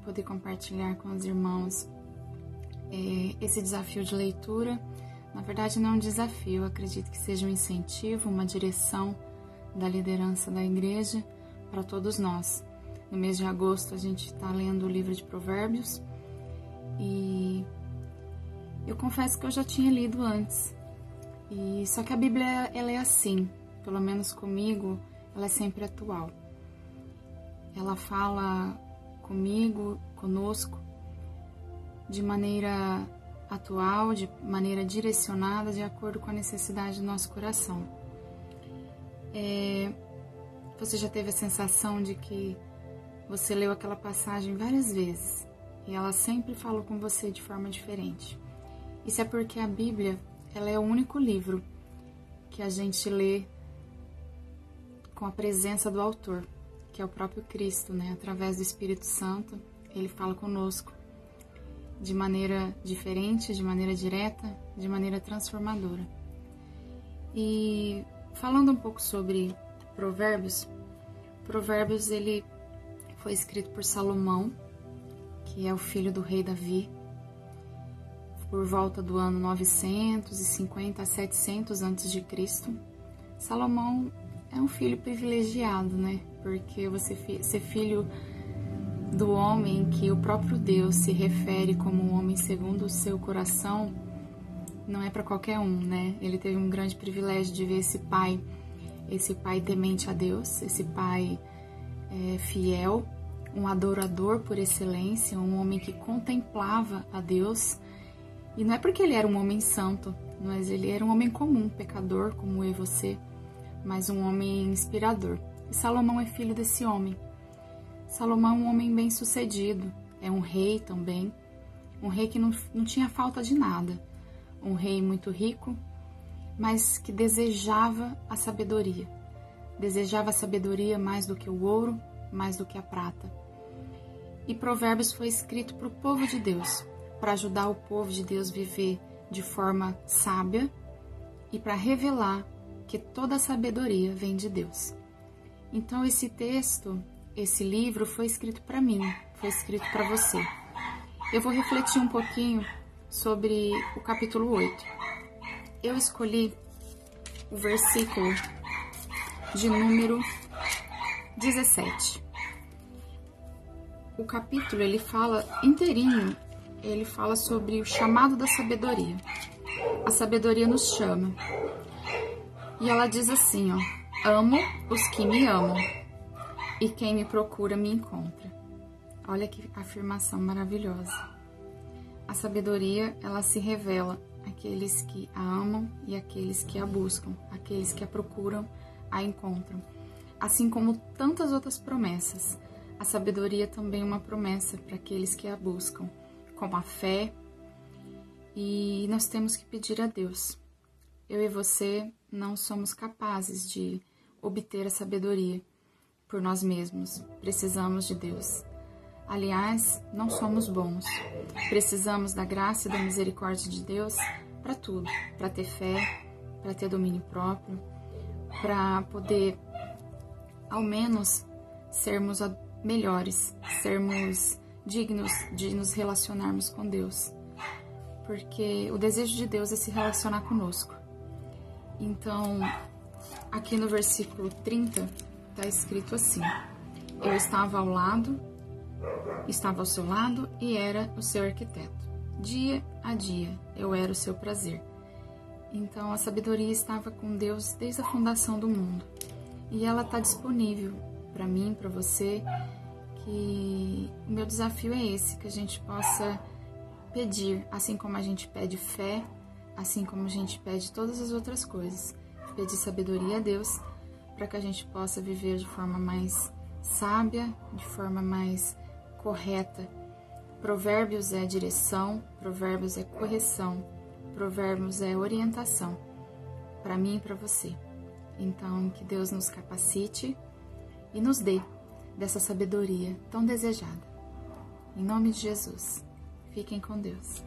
poder compartilhar com os irmãos esse desafio de leitura. Na verdade, não é um desafio, eu acredito que seja um incentivo, uma direção da liderança da igreja para todos nós. No mês de agosto, a gente está lendo o livro de Provérbios e eu confesso que eu já tinha lido antes. Só que a Bíblia, ela é assim, pelo menos comigo, ela é sempre atual. Ela fala comigo, conosco, de maneira atual, de maneira direcionada, de acordo com a necessidade do nosso coração. Você já teve a sensação de que você leu aquela passagem várias vezes e ela sempre falou com você de forma diferente? Isso é porque a Bíblia, ela é o único livro que a gente lê com a presença do autor, que é o próprio Cristo, né? Através do Espírito Santo, ele fala conosco de maneira diferente, de maneira direta, de maneira transformadora. E falando um pouco sobre Provérbios, ele foi escrito por Salomão, que é o filho do rei Davi, por volta do ano 950 a 700 a.C. Salomão é um filho privilegiado, né? Porque você ser filho do homem que o próprio Deus se refere como um homem segundo o seu coração, não é para qualquer um, né? Ele teve um grande privilégio de ver esse pai temente a Deus, esse pai fiel, um adorador por excelência, um homem que contemplava a Deus. E não é porque ele era um homem santo, mas ele era um homem comum, pecador, como eu e você, mas um homem inspirador. E Salomão é filho desse homem. Salomão é um homem bem-sucedido, é um rei também, um rei que não tinha falta de nada, um rei muito rico, mas que desejava a sabedoria mais do que o ouro, mais do que a prata. E Provérbios foi escrito para o povo de Deus, para ajudar o povo de Deus a viver de forma sábia e para revelar que toda a sabedoria vem de Deus. Então esse livro foi escrito para mim, foi escrito para você. Eu vou refletir um pouquinho sobre o capítulo 8. Eu escolhi o versículo de número 17. O capítulo, ele fala inteirinho, ele fala sobre o chamado da sabedoria. A sabedoria nos chama. E ela diz assim, amo os que me amam, e quem me procura me encontra. Olha que afirmação maravilhosa. A sabedoria, ela se revela àqueles que a amam e àqueles que a buscam, aqueles que a procuram, a encontram. Assim como tantas outras promessas, a sabedoria também é uma promessa para aqueles que a buscam, como a fé, e nós temos que pedir a Deus. Eu e você não somos capazes de obter a sabedoria por nós mesmos, precisamos de Deus. Aliás, não somos bons, precisamos da graça e da misericórdia de Deus para tudo, para ter fé, para ter domínio próprio, para poder, ao menos, sermos melhores, sermos dignos de nos relacionarmos com Deus, porque o desejo de Deus é se relacionar conosco. Então, aqui no versículo 30, está escrito assim: eu estava ao seu lado e era o seu arquiteto. Dia a dia eu era o seu prazer. Então a sabedoria estava com Deus desde a fundação do mundo. E ela está disponível para mim, para você, que o meu desafio é esse, que a gente possa pedir, assim como a gente pede fé, assim como a gente pede todas as outras coisas, pedir sabedoria a Deus, para que a gente possa viver de forma mais sábia, de forma mais correta. Provérbios é direção, Provérbios é correção, Provérbios é orientação, para mim e para você. Então, que Deus nos capacite e nos dê dessa sabedoria tão desejada. Em nome de Jesus, fiquem com Deus.